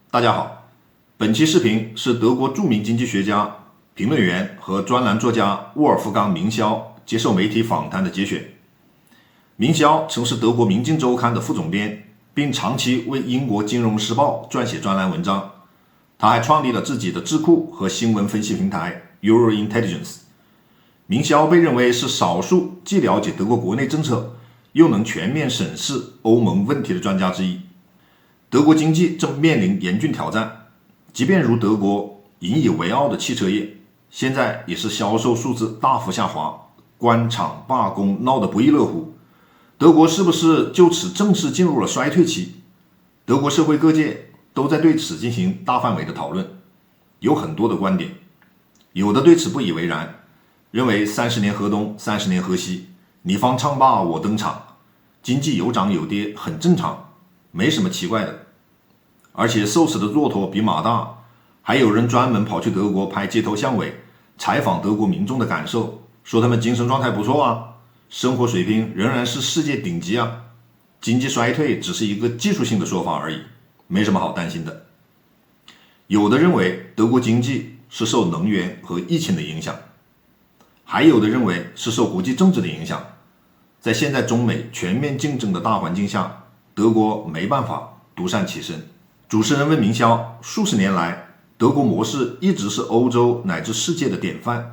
大家好，本期视频是德国著名经济学家、评论员和专栏作家沃尔夫冈·明肖接受媒体访谈的节选。明肖曾是德国《明镜周刊》的副总编，并长期为英国《金融时报》撰写专栏文章。他还创立了自己的智库和新闻分析平台 Eurointelligence。明肖被认为是少数既了解德国国内政策，又能全面审视欧盟问题的专家之一。德国经济正面临严峻挑战，即便如德国引以为傲的汽车业，现在也是销售数字大幅下滑，官场罢工闹得不亦乐乎。德国是不是就此正式进入了衰退期？德国社会各界都在对此进行大范围的讨论，有很多的观点，有的对此不以为然，认为30年河东30年河西，你方唱罢我登场，经济有涨有跌很正常，没什么奇怪的。而且瘦死的骆驼比马大，还有人专门跑去德国拍街头巷尾，采访德国民众的感受，说他们精神状态不错啊，生活水平仍然是世界顶级啊，经济衰退只是一个技术性的说法而已，没什么好担心的。有的认为德国经济是受能源和疫情的影响，还有的认为是受国际政治的影响。在现在中美全面竞争的大环境下，德国没办法独善其身。主持人问明肖，数十年来，德国模式一直是欧洲乃至世界的典范，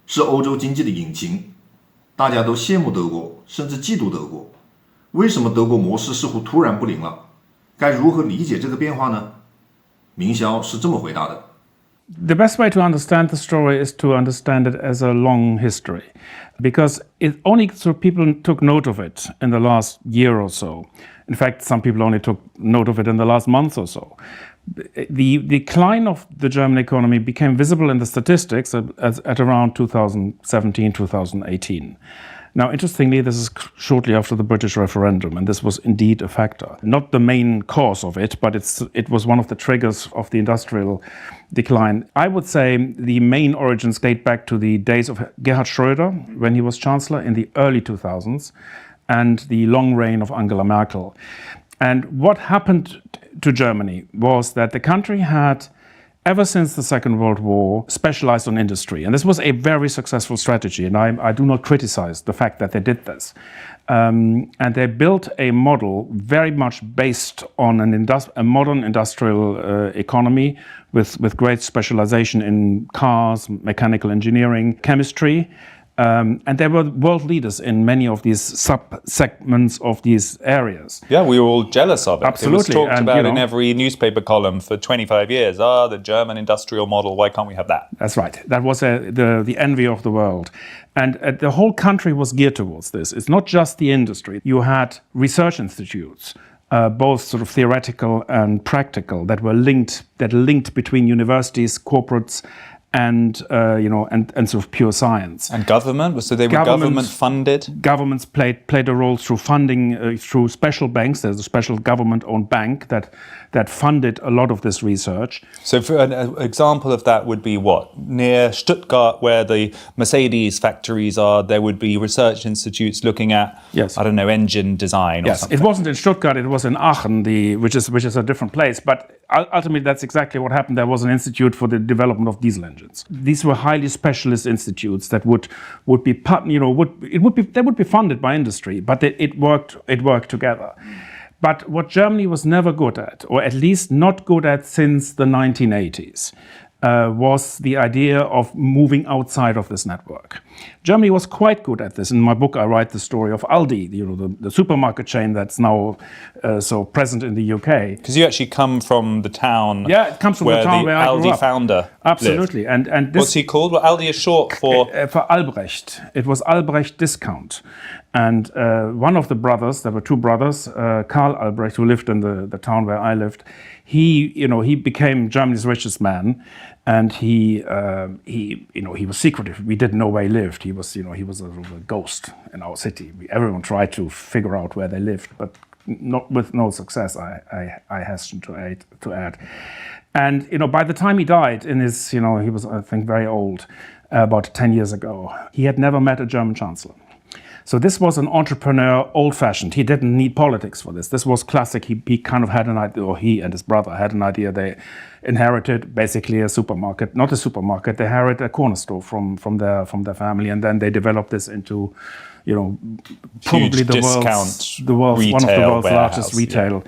是欧洲经济的引擎，大家都羡慕德国，甚至嫉妒德国。为什么德国模式似乎突然不灵了？该如何理解这个变化呢？明肖是这么回答的。The best way to understand the story is to understand it as a long history, because it only sort of people took note of it in the last year or so. In fact, some people only took note of it in the last month or so. The decline of the German economy became visible in the statistics at around 2017, 2018. Now, interestingly, this is shortly after the British referendum, and this was indeed a factor. Not the main cause of it, but it was one of the triggers of the industrial decline. I would say the main origins date back to the days of Gerhard Schröder, when he was Chancellor in the early 2000s, and the long reign of Angela Merkel. And what happened to Germany was that the country had, ever since the Second World War, specialized on industry. And this was a very successful strategy, and I do not criticize the fact that they did this. And they built a model very much based on a modern industrial economy with great specialization in cars, mechanical engineering, chemistry. And they were world leaders in many of these sub-segments of these areas. Yeah, we were all jealous of it. Absolutely. It was talked about in every newspaper column for 25 years. The German industrial model, why can't we have that? That's right. That was the envy of the world. And the whole country was geared towards this. It's not just the industry. You had research institutes, both sort of theoretical and practical, that linked between universities, corporates, and sort of pure science. And government, so they were government funded. Governments played a role through funding through special banks. There's a special government-owned bank that funded a lot of this research. So, for an example of that would be what? Near Stuttgart, where the Mercedes factories are, there would be research institutes looking at, yes, I don't know, engine design or something. It wasn't in Stuttgart, it was in Aachen, which is a different place. But ultimately, that's exactly what happened. There was an institute for the development of diesel engines. These were highly specialist institutes that would be funded by industry, but it worked together. But what Germany was never good at, or at least not good at since the 1980s, was the idea of moving outside of this network. Germany was quite good at this. In my book, I write the story of Aldi, the supermarket chain that's now so present in the UK. Because you actually come from the town. Yeah, it comes from the town where I grew Aldi up. Founder. Absolutely, lived. and this, what's he called? Well, Aldi is short for Albrecht. It was Albrecht Discount, and one of the brothers. There were two brothers, Karl Albrecht, who lived in the town where I lived. He became Germany's richest man, and he was secretive. We didn't know where he lived. He was a ghost in our city. Everyone tried to figure out where they lived, but not with no success. I hasten to add. And by the time he died, he was, I think, very old, about 10 years ago. He had never met a German chancellor. So this was an entrepreneur, old-fashioned. He didn't need politics for this. This was classic. He kind of had an idea, or he and his brother had an idea. They inherited basically a supermarket, not a supermarket. They inherited a corner store from their family, and then they developed this into, probably Huge discount one of the world's largest warehouse, retail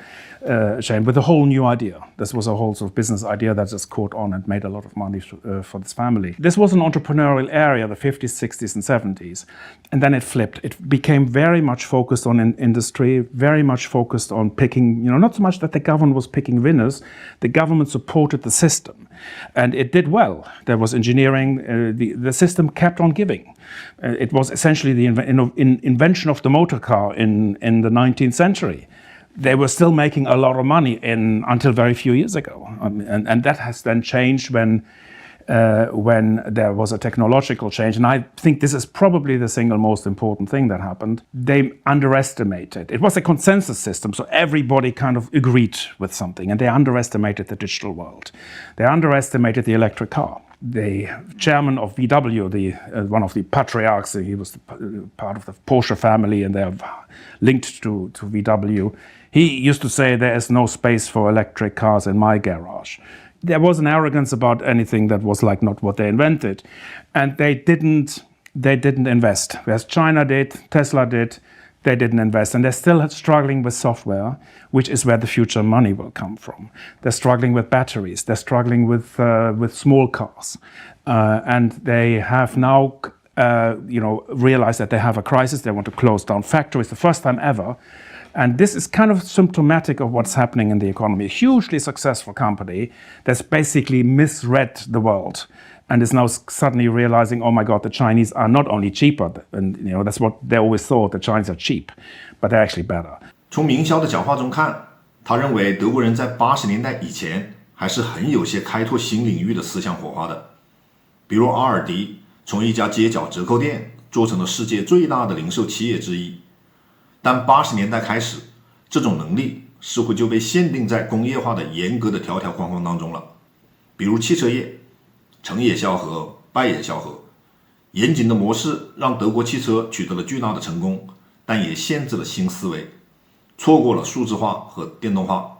chain with a whole new idea. This was a whole sort of business idea that just caught on and made a lot of money for this family. This was an entrepreneurial area, the 50s, 60s, and 70s. And then it flipped. It became very much focused on industry, very much focused on picking, not so much that the government was picking winners, the government supported the system. And it did well. There was engineering, the system kept on giving. It was essentially the invention of the motor car in the 19th century. They were still making a lot of money until very few years ago, and that has then changed when there was a technological change. And I think this is probably the single most important thing that happened. They underestimated. It was a consensus system, so everybody kind of agreed with something, and they underestimated the digital world. They underestimated the electric car. The chairman of VW, one of the patriarchs, he was part of the Porsche family, and they're linked to VW. He used to say, there is no space for electric cars in my garage. There was an arrogance about anything that was like not what they invented. And they didn't invest. Whereas China did, Tesla did, they didn't invest. And they're still struggling with software, which is where the future money will come from. They're struggling with batteries. They're struggling with small cars. And they have now realized that they have a crisis. They want to close down factories, the first time ever. And this is kind of symptomatic of what's happening in the economy. A hugely successful company that's basically misread the world and is now suddenly realizing, oh my God, the Chinese are not only cheaper, and that's what they always thought, the Chinese are cheap, but they're actually better. 从明霄的讲话中看，他认为德国人在80年代以前还是很有些开拓新领域的思想火花的，比如阿尔迪从一家街角折扣店做成了世界最大的零售企业之一。但80年代开始，这种能力似乎就被限定在工业化的严格的条条框框当中了。比如汽车业，成也萧何，败也萧何。严谨的模式让德国汽车取得了巨大的成功，但也限制了新思维，错过了数字化和电动化。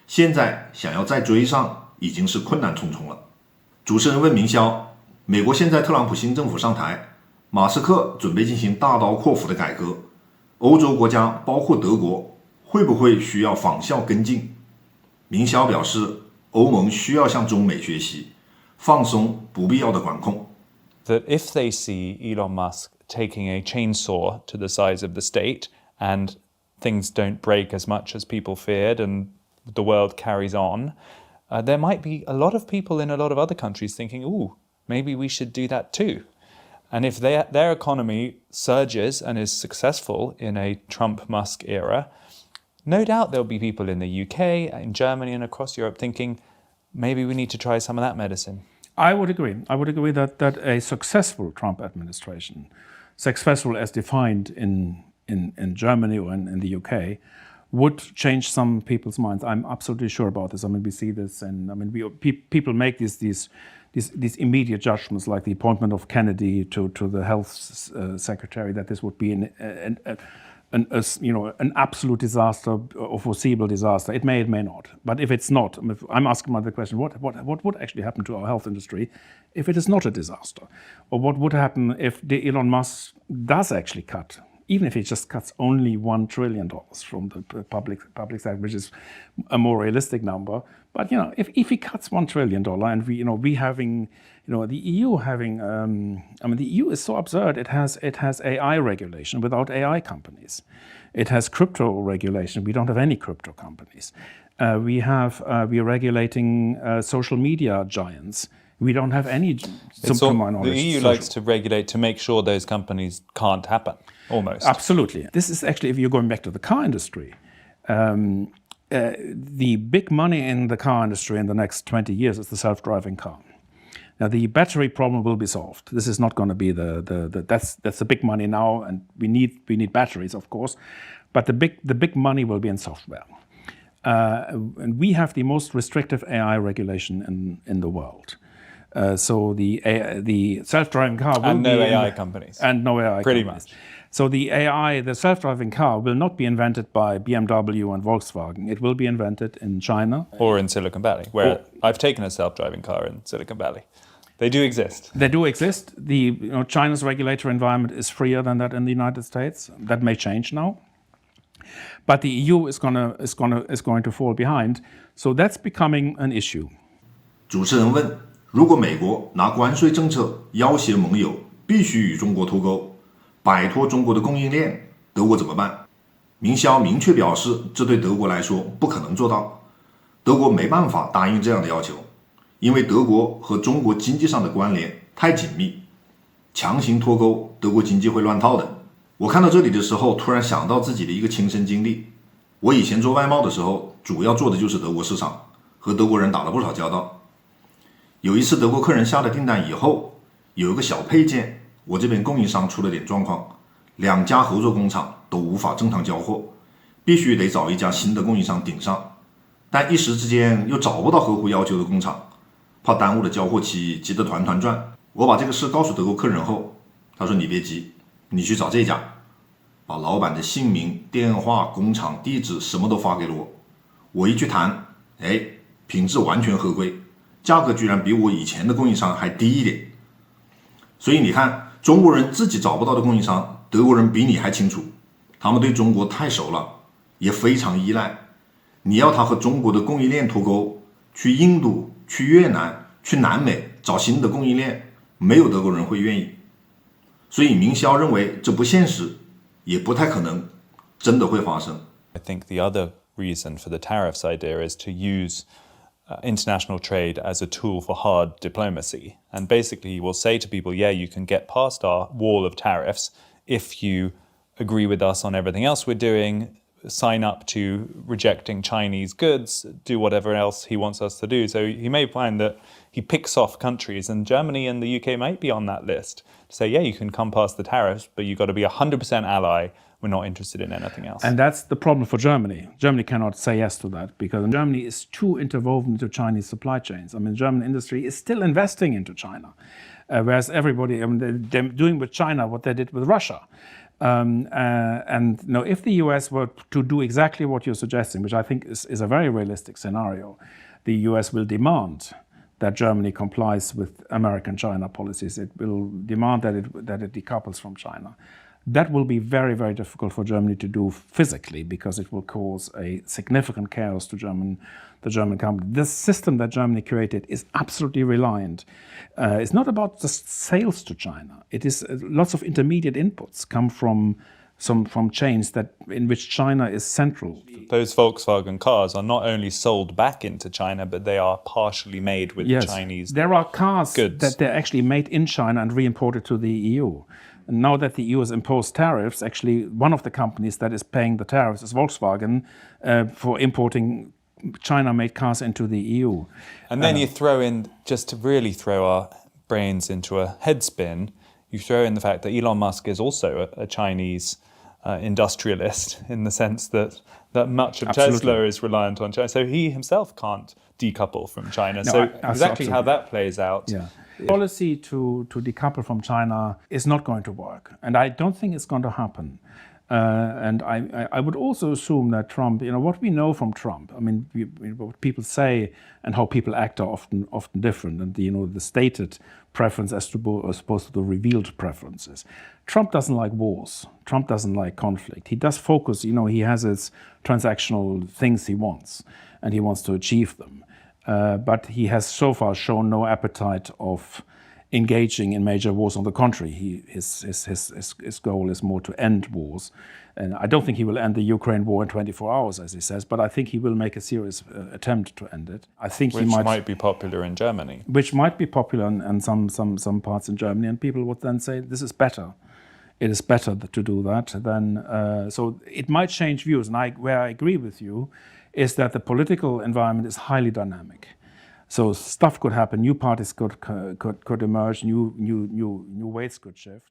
现在想要再追上，已经是困难重重了。主持人问明霄，美国现在特朗普新政府上台，马斯克准备进行大刀阔斧的改革。欧洲国家包括德国会不会需要仿效跟进？明霄表示，欧盟需要向中美学习，放松不必要的管控。That if they see Elon Musk taking a chainsaw to the size of the state and things don't break as much as people feared and the world carries on, there might be a lot of people in a lot of other countries thinking, ooh, maybe we should do that too. And if their economy surges and is successful in a Trump-Musk era, no doubt there'll be people in the UK, in Germany, and across Europe thinking, maybe we need to try some of that medicine. I would agree. I would agree that a successful Trump administration, successful as defined in Germany or in the UK, would change some people's minds. I'm absolutely sure about this. I mean, we see this, and I mean, people make these immediate judgments, like the appointment of Kennedy to the health secretary, that this would be an absolute disaster or foreseeable disaster. It may not. But if it's not, I'm asking myself the question: what would actually happen to our health industry if it is not a disaster, or what would happen if the Elon Musk does actually cut? Even if he just cuts only $1 trillion from the public sector, which is a more realistic number. But if he cuts $1 trillion, and we having, the EU having, the EU is so absurd. It has AI regulation without AI companies. It has crypto regulation. We don't have any crypto companies. We are regulating social media giants. We don't have any. The EU likes to regulate to make sure those companies can't happen. Almost. Absolutely. This is actually, if you're going back to the car industry, the big money in the car industry in the next 20 years is the self-driving car. Now, the battery problem will be solved. This is not going to be that's the big money now, and we need batteries, of course, but the big money will be in software. And we have the most restrictive AI regulation in the world. So the self-driving car will and no be AI companies. And no AI Pretty companies. much. So the AI, the self-driving car, will not be invented by BMW and Volkswagen. It will be invented in China. Or in Silicon Valley, where I've taken a self-driving car in Silicon Valley. They do exist. They do exist. China's regulatory environment is freer than that in the United States. That may change now. But the EU is going to fall behind. So that's becoming an issue. 主持人问：如果美国拿关税政策要挟盟友必须与中国脱钩，摆脱中国的供应链，德国怎么办？明肖明确表示，这对德国来说不可能做到，德国没办法答应这样的要求，因为德国和中国经济上的关联太紧密，强行脱钩，德国经济会乱套的。我看到这里的时候，突然想到自己的一个亲身经历。我以前做外贸的时候，主要做的就是德国市场，和德国人打了不少交道。有一次德国客人下了订单以后，有一个小配件，我这边供应商出了点状况，两家合作工厂都无法正常交货，必须得找一家新的供应商顶上，但一时之间又找不到合乎要求的工厂，怕耽误了交货期，急得团团转。我把这个事告诉德国客人后，他说：“你别急，你去找这家。”把老板的姓名、电话、工厂地址什么都发给了我。我一去谈，品质完全合规，价格居然比我以前的供应商还低一点。所以你看，中国人自己找不到的供应商，德国人比你还清楚，他们对中国太熟了，也非常依赖。你要他和中国的供应链脱钩，去印度、去越南、去南美找新的供应链，没有德国人会愿意。所以明肖认为这不现实，也不太可能真的会发生。 I think the other reason for the tariffs idea is to use international trade as a tool for hard diplomacy. And basically, he will say to people, yeah, you can get past our wall of tariffs if you agree with us on everything else we're doing, sign up to rejecting Chinese goods, do whatever else he wants us to do. So he may find that he picks off countries, and Germany and the UK might be on that list, to say, yeah, you can come past the tariffs, but you've got to be 100% ally. We're not interested in anything else. And that's the problem for Germany. Germany cannot say yes to that because Germany is too interwoven into Chinese supply chains. I mean, German industry is still investing into China, whereas everybody, they're doing with China what they did with Russia. If the US were to do exactly what you're suggesting, which I think is a very realistic scenario, the US will demand that Germany complies with American China policies. It will demand that it decouples from China. That will be very, very difficult for Germany to do physically because it will cause a significant chaos to the German company. This system that Germany created is absolutely reliant. It's not about just sales to China. It is lots of intermediate inputs come from chains in which China is central. Those Volkswagen cars are not only sold back into China, but they are partially made with Chinese there are cars goods that they're actually made in China and re-imported to the EU. And now that the EU has imposed tariffs, actually one of the companies that is paying the tariffs is Volkswagen for importing China-made cars into the EU. And then you throw in, just to really throw our brains into a headspin, you throw in the fact that Elon Musk is also a Chinese industrialist in the sense that much of Tesla is reliant on China. So he himself can't decouple from China. No, So absolutely. exactly how that plays out. Yeah. Policy to decouple from China is not going to work. And I don't think it's going to happen. And I would also assume that Trump, what we know from Trump, I mean, what people say and how people act are often different. And the stated preference as opposed to the revealed preferences. Trump doesn't like wars. Trump doesn't like conflict. He does focus, he has his transactional things he wants, and he wants to achieve them. But he has so far shown no appetite of engaging in major wars. On the contrary, his goal is more to end wars. And I don't think he will end the Ukraine war in 24 hours, as he says, but I think he will make a serious attempt to end it. I think Which might be popular in Germany. Which might be popular in some parts in Germany, and people would then say, this is better. It is better to do that than... so it might change views, and where I agree with you is that the political environment is highly dynamic. So stuff could happen, new parties could emerge, new weights could shift.